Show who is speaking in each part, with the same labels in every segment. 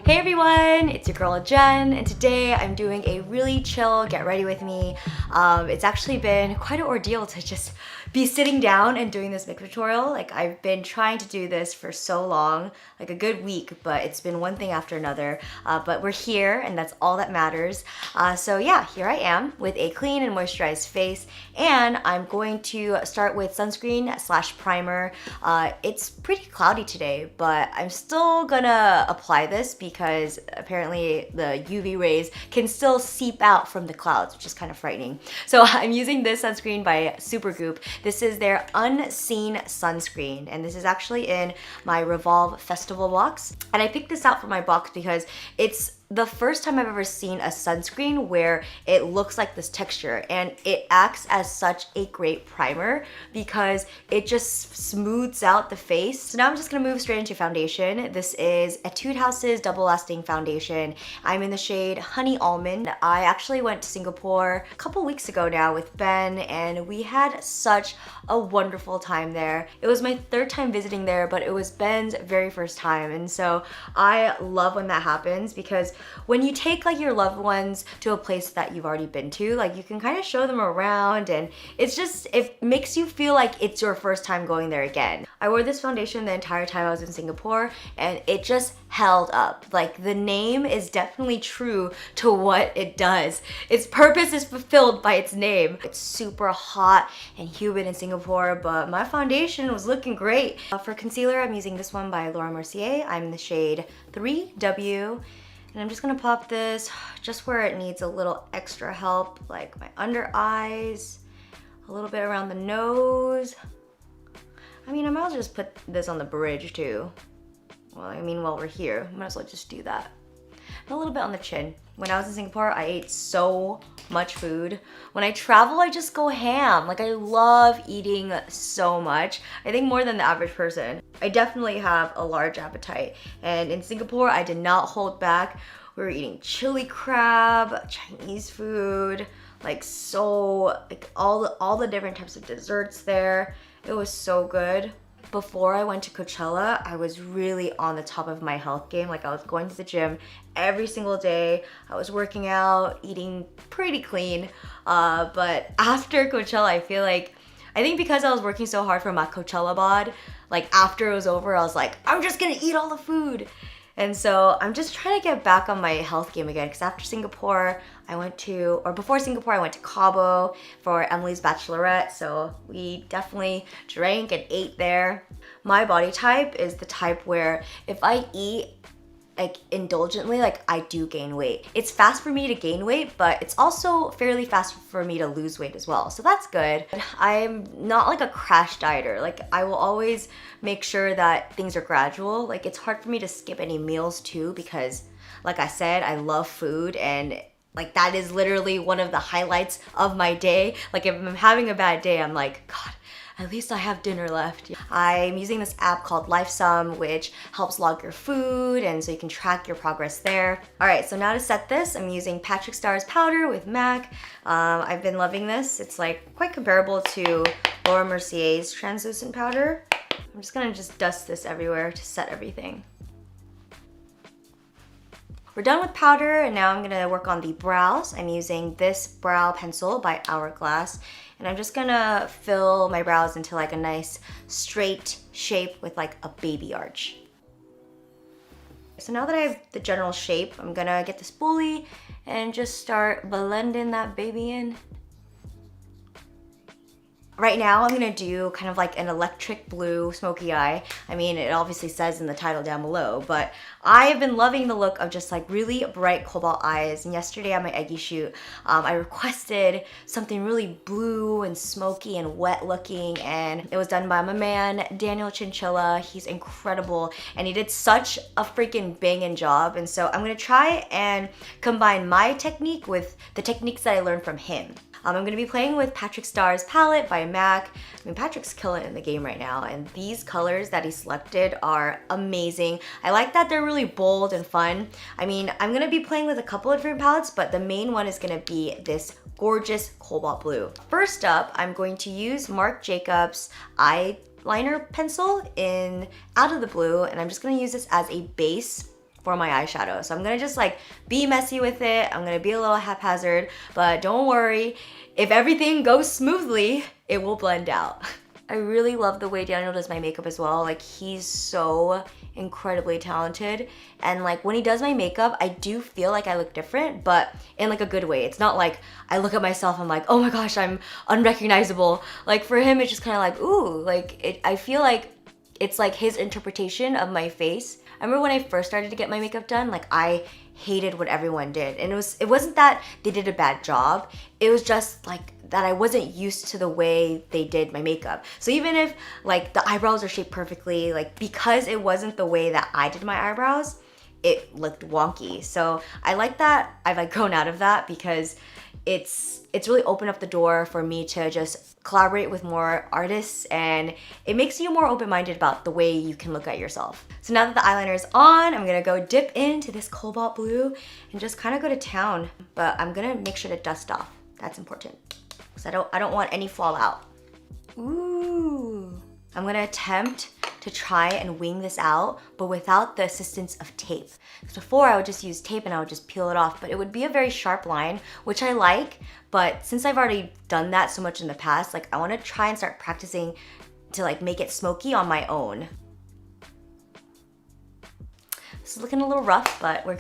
Speaker 1: Hey everyone, it's your girl Jen, and today I'm doing a really chill get ready with me. It's actually been quite an ordeal to just be sitting down and doing this makeup tutorial. Like, I've been trying to do this for so long, like a good week, but it's been one thing after another. But we're here and that's all that matters. So yeah, here I am with a clean and moisturized face, and I'm going to start with sunscreen slash primer. It's pretty cloudy today, but I'm still gonna apply this because apparently the UV rays can still seep out from the clouds, which is kind of frightening. So I'm using this sunscreen by Supergoop. This is their Unseen Sunscreen, and this is actually in my Revolve Festival box. And I picked this out for my box because it's the first time I've ever seen a sunscreen where it looks like this texture, and it acts as such a great primer because it just smooths out the face. So now I'm just gonna move straight into foundation. This is Etude House's Double Lasting Foundation. I'm in the shade Honey Almond. I actually went to Singapore a couple weeks ago now with Ben, and we had such a wonderful time there. It was my third time visiting there, but it was Ben's very first time, and so I love when that happens because when you take like your loved ones to a place that you've already been to, like you can kind of show them around, and it makes you feel like it's your first time going there again. I wore this foundation the entire time I was in Singapore, and it just held up. Like, the name is definitely true to what it does. Its purpose is fulfilled by its name. It's super hot and humid in Singapore, but my foundation was looking great. For concealer, I'm using this one by Laura Mercier. I'm in the shade 3W. And I'm just gonna pop this just where it needs a little extra help, like my under eyes, a little bit around the nose. I mean, I might as well just put this on the bridge too. Well, I mean, while we're here, I might as well just do that. And a little bit on the chin. When I was in Singapore, I ate so much food. When I travel, I just go ham. Like, I love eating so much. I think more than the average person. I definitely have a large appetite. And in Singapore, I did not hold back. We were eating chili crab, Chinese food, like all the different types of desserts there. It was so good. Before I went to Coachella, I was really on the top of my health game. Like, I was going to the gym every single day. I was working out, eating pretty clean. But after Coachella, I think because I was working so hard for my Coachella bod, like after it was over, I was like, I'm just gonna eat all the food. And so I'm just trying to get back on my health game again, because after Singapore, before Singapore, I went to Cabo for Emily's bachelorette, so we definitely drank and ate there. My body type is the type where if I eat like indulgently, like I do gain weight. It's fast for me to gain weight, but it's also fairly fast for me to lose weight as well. So that's good. I'm not like a crash dieter. Like, I will always make sure that things are gradual. Like, it's hard for me to skip any meals too, because like I said, I love food, and like that is literally one of the highlights of my day. Like, if I'm having a bad day, I'm like, God, at least I have dinner left. I'm using this app called LifeSum, which helps log your food, and so you can track your progress there. All right, so now to set this, I'm using Patrick Starr's powder with MAC. I've been loving this. It's like quite comparable to Laura Mercier's translucent powder. I'm just gonna dust this everywhere to set everything. We're done with powder, and now I'm gonna work on the brows. I'm using this brow pencil by Hourglass, and I'm just gonna fill my brows into like a nice straight shape with like a baby arch. So now that I have the general shape, I'm gonna get the spoolie and just start blending that baby in. Right now, I'm gonna do kind of like an electric blue smoky eye. I mean, it obviously says in the title down below, but I have been loving the look of just like really bright cobalt eyes. And yesterday on my Eggy shoot, I requested something really blue and smoky and wet looking, and it was done by my man, Daniel Chinchilla. He's incredible, and he did such a freaking banging job. And so I'm gonna try and combine my technique with the techniques that I learned from him. I'm gonna be playing with Patrick Starr's palette by MAC. I mean, Patrick's killing it in the game right now, and these colors that he selected are amazing. I like that they're really bold and fun. I mean, I'm gonna be playing with a couple of different palettes, but the main one is gonna be this gorgeous cobalt blue. First up, I'm going to use Marc Jacobs eyeliner pencil in Out of the Blue, and I'm just gonna use this as a base for my eyeshadow. So I'm gonna just like be messy with it. I'm gonna be a little haphazard, but don't worry. If everything goes smoothly, it will blend out. I really love the way Daniel does my makeup as well. Like, he's so incredibly talented. And like when he does my makeup, I do feel like I look different, but in like a good way. It's not like I look at myself, I'm like, oh my gosh, I'm unrecognizable. Like for him, it's just kind of like, ooh, like I feel like it's like his interpretation of my face. I remember when I first started to get my makeup done, like I hated what everyone did. And it wasn't that they did a bad job. It was just like that I wasn't used to the way they did my makeup. So even if like the eyebrows are shaped perfectly, like because it wasn't the way that I did my eyebrows, it looked wonky. So I like that I've like grown out of that because it's really opened up the door for me to just collaborate with more artists, and it makes you more open-minded about the way you can look at yourself. So now that the eyeliner is on, I'm gonna go dip into this cobalt blue and just kind of go to town. But I'm gonna make sure to dust off. That's important. Because I don't want any fallout. Ooh. I'm gonna attempt to try and wing this out, but without the assistance of tape. Because before I would just use tape and I would just peel it off, but it would be a very sharp line, which I like, but since I've already done that so much in the past, like I wanna try and start practicing to like make it smoky on my own. This is looking a little rough, but we're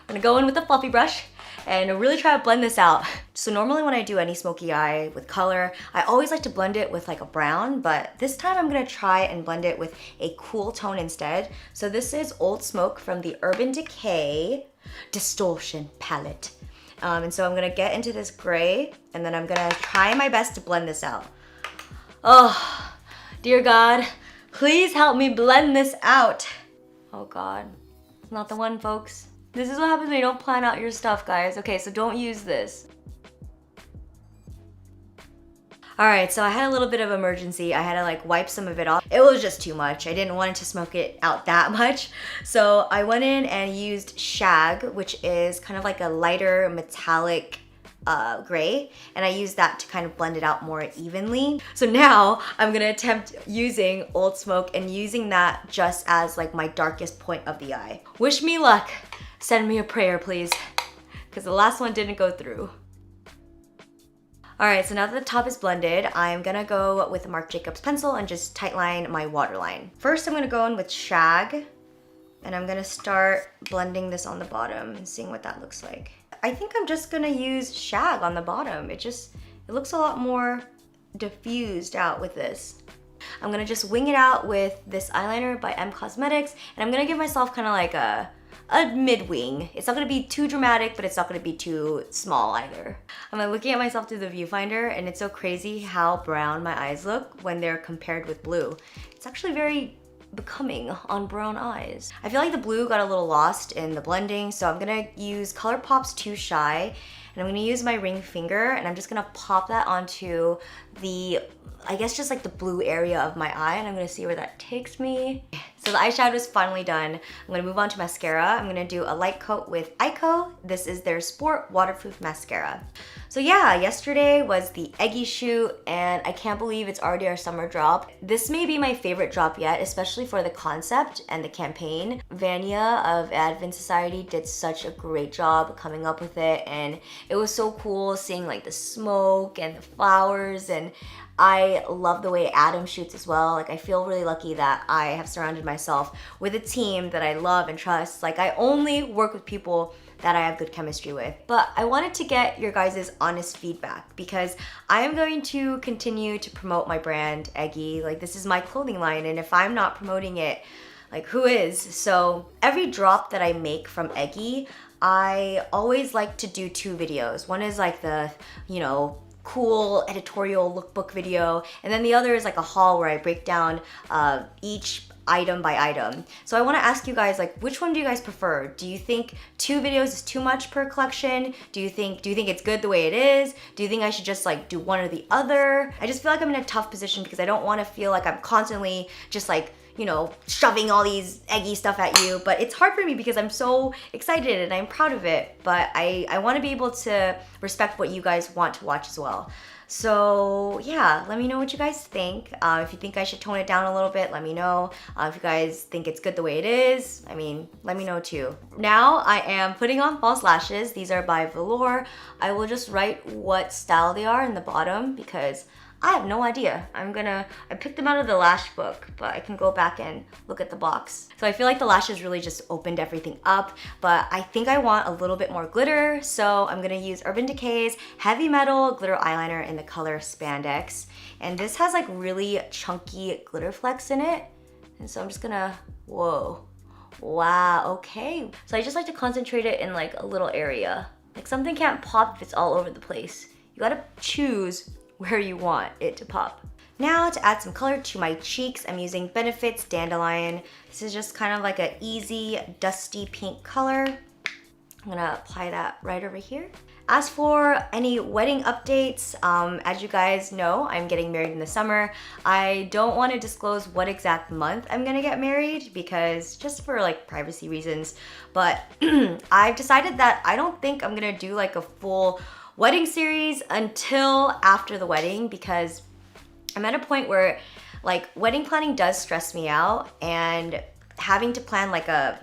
Speaker 1: gonna go in with the fluffy brush and really try to blend this out. So normally when I do any smoky eye with color, I always like to blend it with like a brown, but this time I'm gonna try and blend it with a cool tone instead. So this is Old Smoke from the Urban Decay Distortion palette. And so I'm gonna get into this gray, and then I'm gonna try my best to blend this out. Oh, dear God, please help me blend this out. Oh God, it's not the one, folks. This is what happens when you don't plan out your stuff, guys. Okay, so don't use this. All right, so I had a little bit of emergency. I had to like wipe some of it off. It was just too much. I didn't want it to smoke it out that much. So I went in and used Shag, which is kind of like a lighter metallic gray, and I used that to kind of blend it out more evenly. So now I'm gonna attempt using Old Smoke and using that just as like my darkest point of the eye. Wish me luck. Send me a prayer, please, because the last one didn't go through. All right, so now that the top is blended, I'm gonna go with a Marc Jacobs pencil and just tightline my waterline. First, I'm gonna go in with Shag, and I'm gonna start blending this on the bottom and seeing what that looks like. I think I'm just gonna use Shag on the bottom. It looks a lot more diffused out with this. I'm gonna just wing it out with this eyeliner by M Cosmetics, and I'm gonna give myself kind of like a mid-wing. It's not gonna be too dramatic, but it's not gonna be too small either. I'm like looking at myself through the viewfinder, and it's so crazy how brown my eyes look when they're compared with blue. It's actually very becoming on brown eyes. I feel like the blue got a little lost in the blending, so I'm gonna use ColourPop's Too Shy, and I'm gonna use my ring finger, and I'm just gonna pop that onto the, I guess just like the blue area of my eye, and I'm gonna see where that takes me. So the eyeshadow is finally done. I'm gonna move on to mascara. I'm gonna do a light coat with Ico. This is their Sport Waterproof Mascara. So yeah, yesterday was the Eggy shoot, and I can't believe it's already our summer drop. This may be my favorite drop yet, especially for the concept and the campaign. Vanya of Advent Society did such a great job coming up with it, and it was so cool seeing like the smoke and the flowers, and I love the way Adam shoots as well. Like I feel really lucky that I have surrounded myself with a team that I love and trust. Like I only work with people that I have good chemistry with. But I wanted to get your guys' honest feedback because I am going to continue to promote my brand, Eggy. Like this is my clothing line, and if I'm not promoting it, like who is? So every drop that I make from Eggy, I always like to do 2 videos. One is like the, you know, cool editorial lookbook video, and then the other is like a haul where I break down each item by item. So I want to ask you guys, like, which one do you guys prefer? Do you think 2 videos is too much per collection? Do you think it's good the way it is? Do you think I should just like do one or the other? I just feel like I'm in a tough position because I don't want to feel like I'm constantly just like, you know, shoving all these Eggy stuff at you, but it's hard for me because I'm so excited and I'm proud of it, but I want to be able to respect what you guys want to watch as well. So yeah, let me know what you guys think. If you think I should tone it down a little bit, let me know. If you guys think it's good the way it is, I mean, let me know too. Now I am putting on false lashes. These are by Velour. I will just write what style they are in the bottom because I have no idea. I picked them out of the lash book, but I can go back and look at the box. So I feel like the lashes really just opened everything up, but I think I want a little bit more glitter, so I'm gonna use Urban Decay's Heavy Metal Glitter Eyeliner in the color Spandex. And this has like really chunky glitter flecks in it. And so I'm just gonna, whoa, wow, okay. So I just like to concentrate it in like a little area. Like something can't pop if it's all over the place. You gotta choose where you want it to pop. Now to add some color to my cheeks, I'm using Benefit's Dandelion. This is just kind of like an easy, dusty pink color. I'm gonna apply that right over here. As for any wedding updates, as you guys know, I'm getting married in the summer. I don't want to disclose what exact month I'm gonna get married because just for like privacy reasons, but I've decided that I don't think I'm gonna do like a full wedding series until after the wedding because I'm at a point where like wedding planning does stress me out, and having to plan like a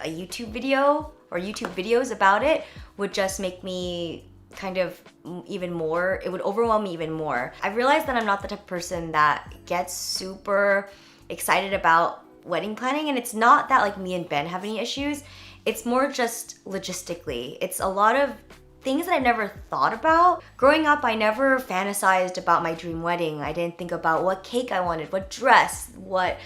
Speaker 1: YouTube video or YouTube videos about it would just make me kind of even more, it would overwhelm me even more. I've realized that I'm not the type of person that gets super excited about wedding planning, and it's not that like me and Ben have any issues. It's more just logistically. It's a lot of things that I've never thought about. Growing up, I never fantasized about my dream wedding. I didn't think about what cake I wanted, what dress, what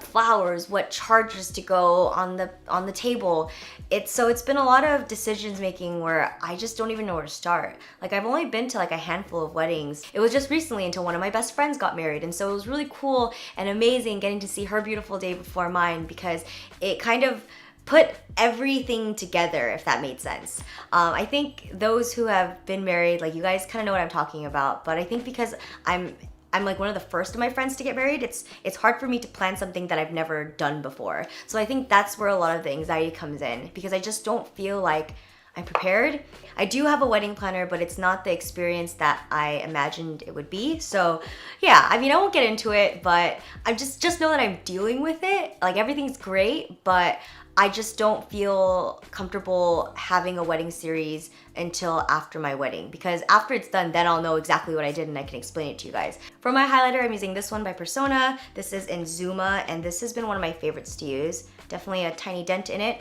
Speaker 1: flowers, what chargers to go on the table. It's been a lot of decisions making where I just don't even know where to start. Like I've only been to like a handful of weddings. It was just recently until one of my best friends got married, and so it was really cool and amazing getting to see her beautiful day before mine because it kind of put everything together, if that made sense. I think those who have been married, like you guys kind of know what I'm talking about, but I think because I'm like one of the first of my friends to get married, it's hard for me to plan something that I've never done before. So I think that's where a lot of the anxiety comes in because I just don't feel like I'm prepared. I do have a wedding planner, but it's not the experience that I imagined it would be. So yeah, I mean, I won't get into it, but I just know that I'm dealing with it. Like everything's great, but I just don't feel comfortable having a wedding series until after my wedding, because after it's done, then I'll know exactly what I did and I can explain it to you guys. For my highlighter, I'm using this one by Persona. This is in Zuma, and this has been one of my favorites to use. Definitely a tiny dent in it.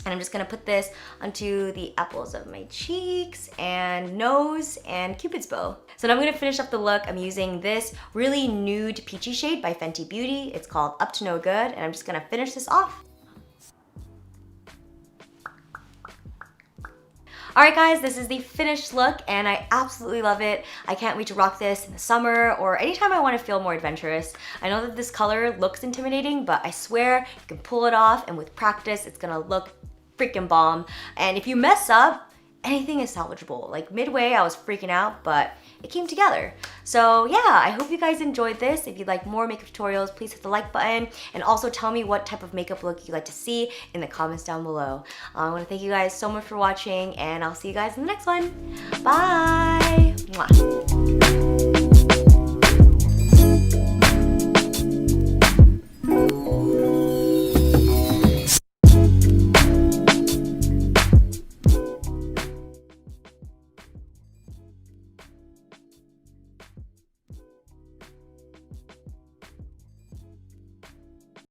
Speaker 1: And I'm just gonna put this onto the apples of my cheeks and nose and Cupid's bow. So now I'm gonna finish up the look. I'm using this really nude peachy shade by Fenty Beauty. It's called Up to No Good, and I'm just gonna finish this off. Alright guys, this is the finished look and I absolutely love it. I can't wait to rock this in the summer or anytime I want to feel more adventurous. I know that this color looks intimidating, but I swear you can pull it off, and with practice it's gonna look freaking bomb. And if you mess up, anything is salvageable. Like midway I was freaking out, but it came together. So yeah, I hope you guys enjoyed this. If you'd like more makeup tutorials, please hit the like button, and also tell me what type of makeup look you'd like to see in the comments down below. I want to thank you guys so much for watching, and I'll see you guys in the next one. Bye! Mwah.